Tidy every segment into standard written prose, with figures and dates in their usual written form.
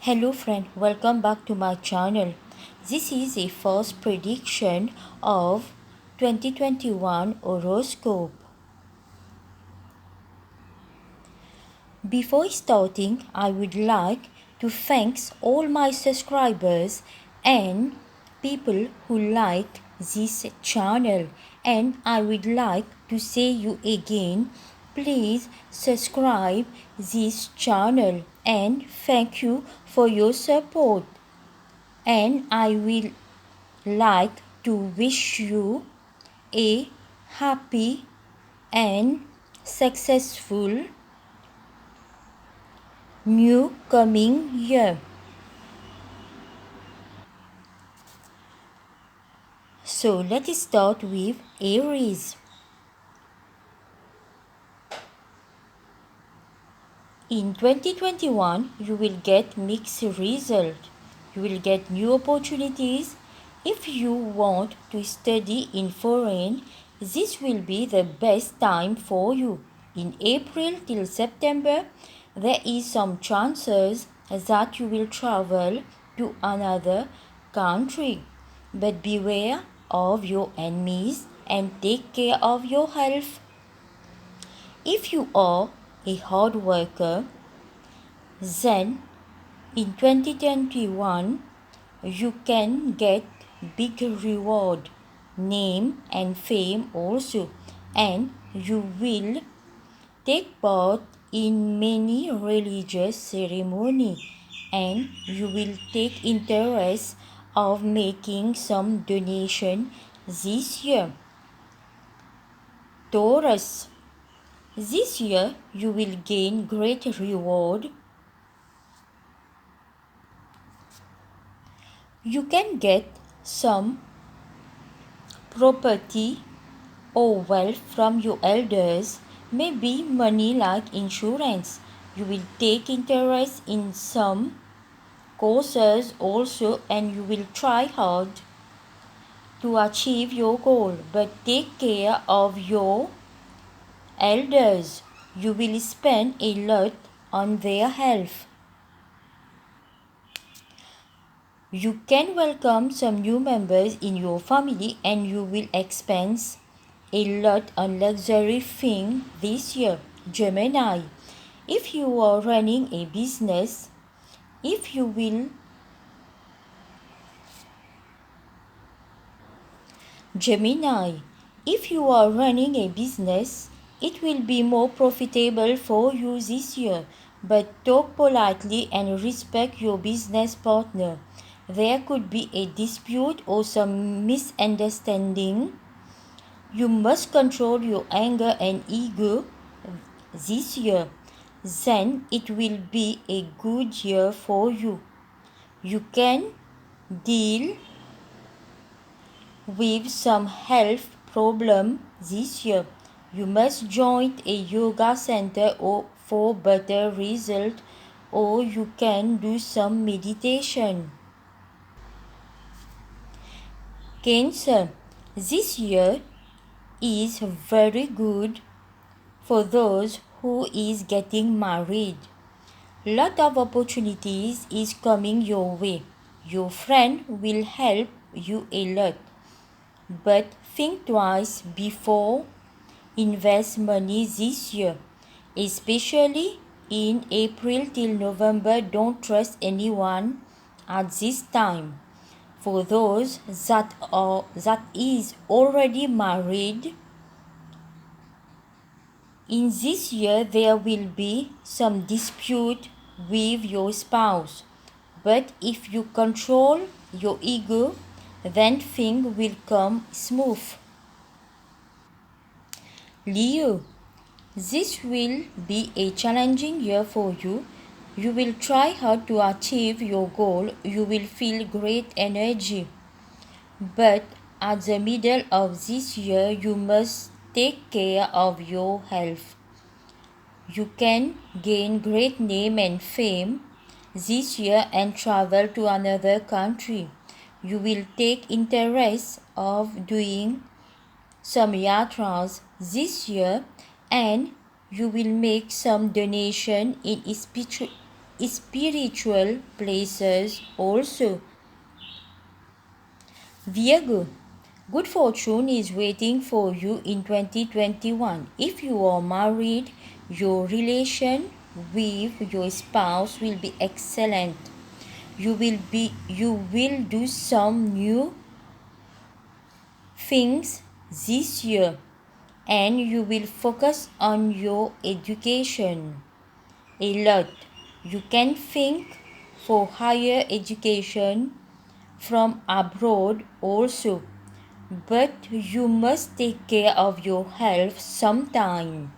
Hello friend, welcome back to my channel. This is a first prediction of 2021 horoscope. Before starting, I would like to thank all my subscribers and people who like this channel, and I would like to say you again, please subscribe this channel and thank you for your support. And I will like to wish you a happy and successful new coming year. So let's start with Aries. In 2021, you will get mixed results. You will get new opportunities. If you want to study in foreign, this will be the best time for you. In April till September, there is some chances that you will travel to another country. But beware of your enemies and take care of your health. If you are a hard worker, then in 2021 you can get big reward, name and fame also, and you will take part in many religious ceremony, and you will take interest of making some donation this year. Taurus, this year you will gain great reward. You can get some property or wealth from your elders, maybe money like insurance. You will take interest in some courses also, and you will try hard to achieve your goal, but take care of your elders. You will spend a lot on their health. You can welcome some new members in your family, and you will expense a lot on luxury thing this year. Gemini, if you are running a business, if you will Gemini, if you are running a business, it will be more profitable for you this year, but talk politely and respect your business partner. There could be a dispute or some misunderstanding. You must control your anger and ego this year. Then it will be a good year for you. You can deal with some health problem this year. You must join a yoga center or for better result, or you can do some meditation. Cancer, this year is very good for those who is getting married. Lot of opportunities is coming your way. Your friend will help you a lot, but think twice before invest money this year, especially in April till November. Don't trust anyone at this time. For those that is already married, in this year there will be some dispute with your spouse, but if you control your ego, then things will come smooth. Leo, this will be a challenging year for you. You will try hard to achieve your goal. You will feel great energy. But at the middle of this year, you must take care of your health. You can gain great name and fame this year and travel to another country. You will take interest of doing some yatras this year, and you will make some donation in spiritual places also. Virgo, good fortune is waiting for you in 2021. If you are married, your relation with your spouse will be excellent. You will do some new things this year, and you will focus on your education a lot. You can think for higher education from abroad also, but you must take care of your health sometime.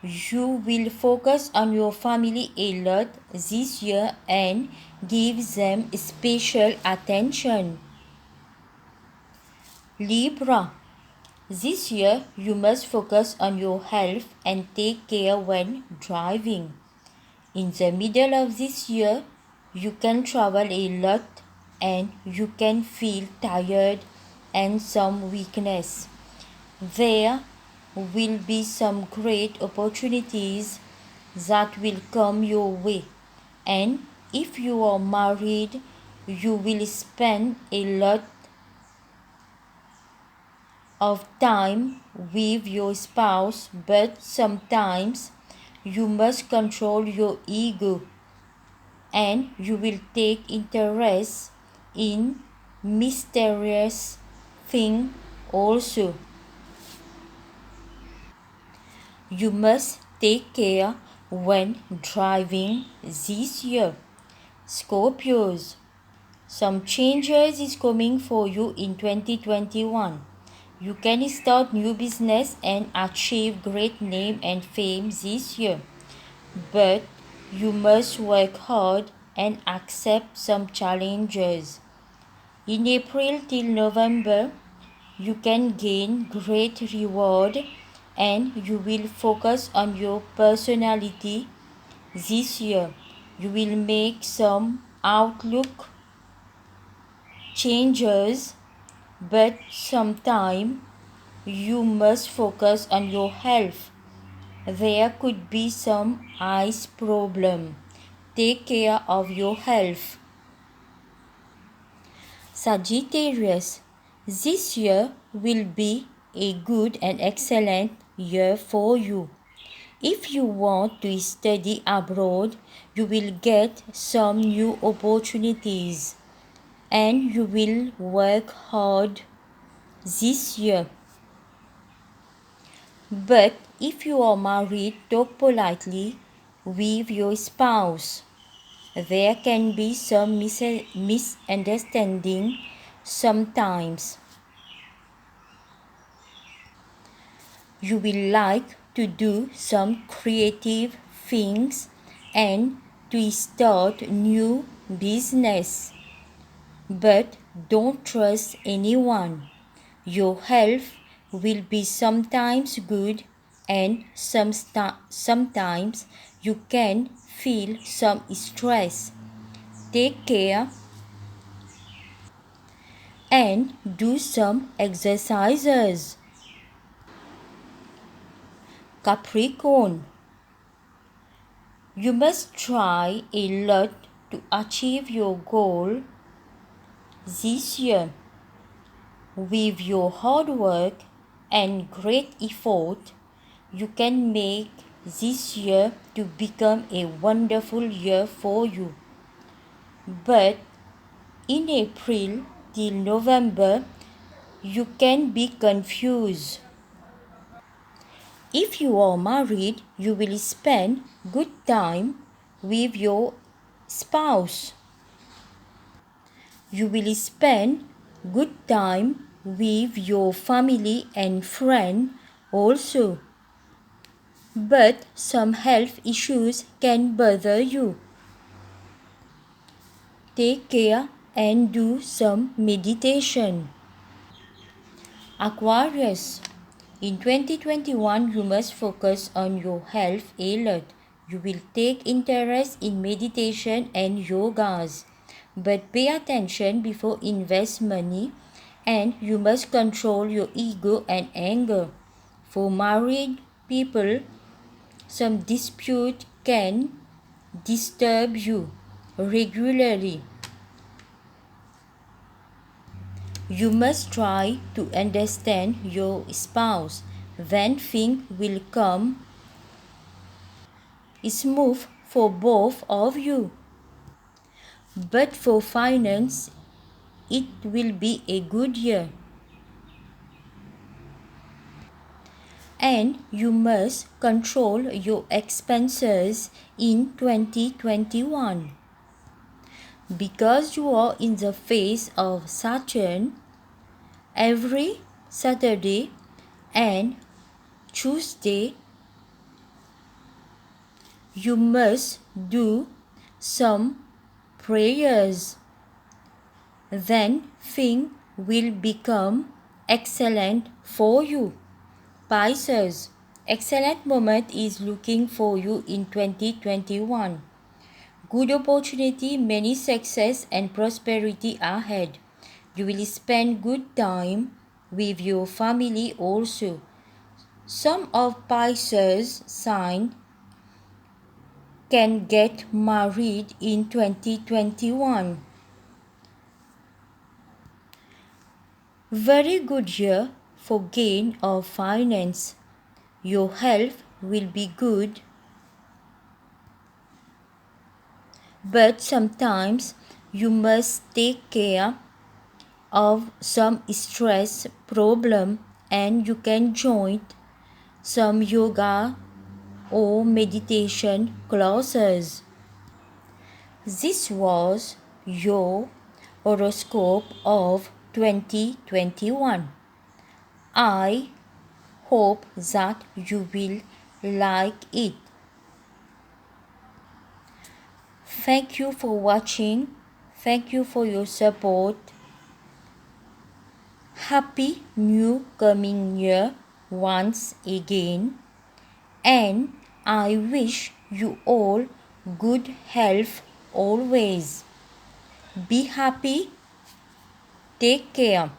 You will focus on your family a lot this year and give them special attention. Libra, this year you must focus on your health and take care when driving. In the middle of this year, you can travel a lot and you can feel tired and some weakness. There will be some great opportunities that will come your way, and if you are married, you will spend a lot of time with your spouse, but sometimes you must control your ego and you will take interest in mysterious things also. You must take care when driving this year. Scorpios, some changes is coming for you in 2021. You can start new business and achieve great name and fame this year. But you must work hard and accept some challenges. In April till November, you can gain great reward and you will focus on your personality this year. You will make some outlook changes, but sometime you must focus on your health. There could be some eyes problem. Take care of your health. Sagittarius, this year will be a good and excellent year for you. If you want to study abroad, you will get some new opportunities and you will work hard this year. But if you are married, talk politely with your spouse. There can be some misunderstanding sometimes. You will like to do some creative things and to start new business. But don't trust anyone. Your health will be sometimes good and sometimes you can feel some stress. Take care and do some exercises. Capricorn, you must try a lot to achieve your goal this year. With your hard work and great effort, you can make this year to become a wonderful year for you. But in April till November, you can be confused. If you are married, you will spend good time with your spouse. You will spend good time with your family and friends also. But some health issues can bother you. Take care and do some meditation. Aquarius, in 2021 you must focus on your health a lot. You will take interest in meditation and yogas. But pay attention before invest money and you must control your ego and anger. For married people, some dispute can disturb you regularly. You must try to understand your spouse. Then things will come smooth for both of you. But for finance, it will be a good year. And you must control your expenses in 2021. Because you are in the phase of Saturn, every Saturday and Tuesday, you must do some prayers. Then things will become excellent for you. Pisces, excellent moment is looking for you in 2021. Good opportunity, many success and prosperity ahead. You will spend good time with your family also. Some of Pisces sign can get married in 2021. Very good year for gain of finance. Your health will be good, but sometimes you must take care of some stress problem and you can join some yoga or meditation classes. This was your horoscope of 2021. I hope that you will like it. Thank you for watching. Thank you for your support. Happy new coming year once again. And I wish you all good health always. Be happy. Take care.